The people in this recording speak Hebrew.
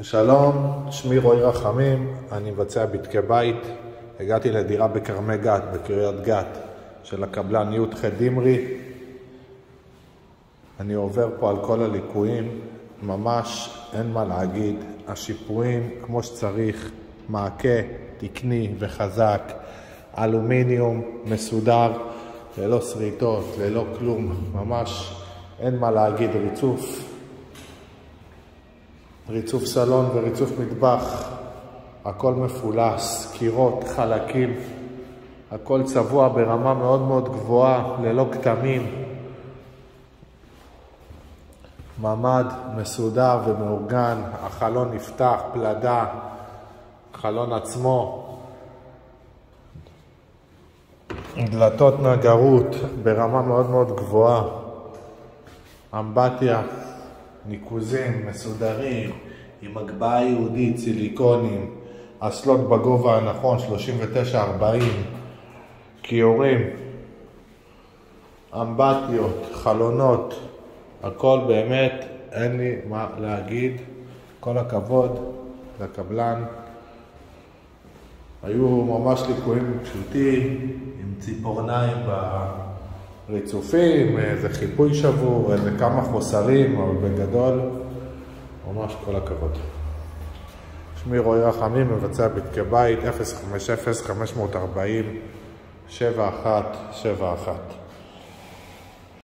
שלום, שמי רועי רחמים, אני מבצע בדקי בית. הגעתי לדירה בכרמי גת, בקריית גת, של הקבלן י"ח דמרי. אני עובר פה על כל הליקויים, ממש אין מה להגיד. השיפועים כמו שצריך, מעקה תקני וחזק, אלומיניום מסודר, ללא שריטות, ללא כלום, ממש אין מה להגיד. ריצוף סלון וריצוף מטבח, הכל מפולס, קירות, חלקים, הכל צבוע ברמה מאוד מאוד גבוהה, ללא כתמים. ממ"ד מסודר ומאורגן, החלון נפתח, פלדה, החלון עצמו, דלתות נגרות ברמה מאוד מאוד גבוהה, אמבטיה, ניקוזים מסודרים עם הגבהה יהודית, סיליקונים, אסלות בגובה הנכון 39-40, כיורים, אמבטיות, חלונות, הכל באמת אין לי מה להגיד. כל הכבוד לקבלן. היו ממש ליקויים פשוטים עם ציפורניים בריצופים, איזה חיפוי שבור, איזה כמה חוסרים, אבל בגדול ממש כל הכבוד. שמי רועי רחמים, מבצע בדקי בית, 050-540-7171.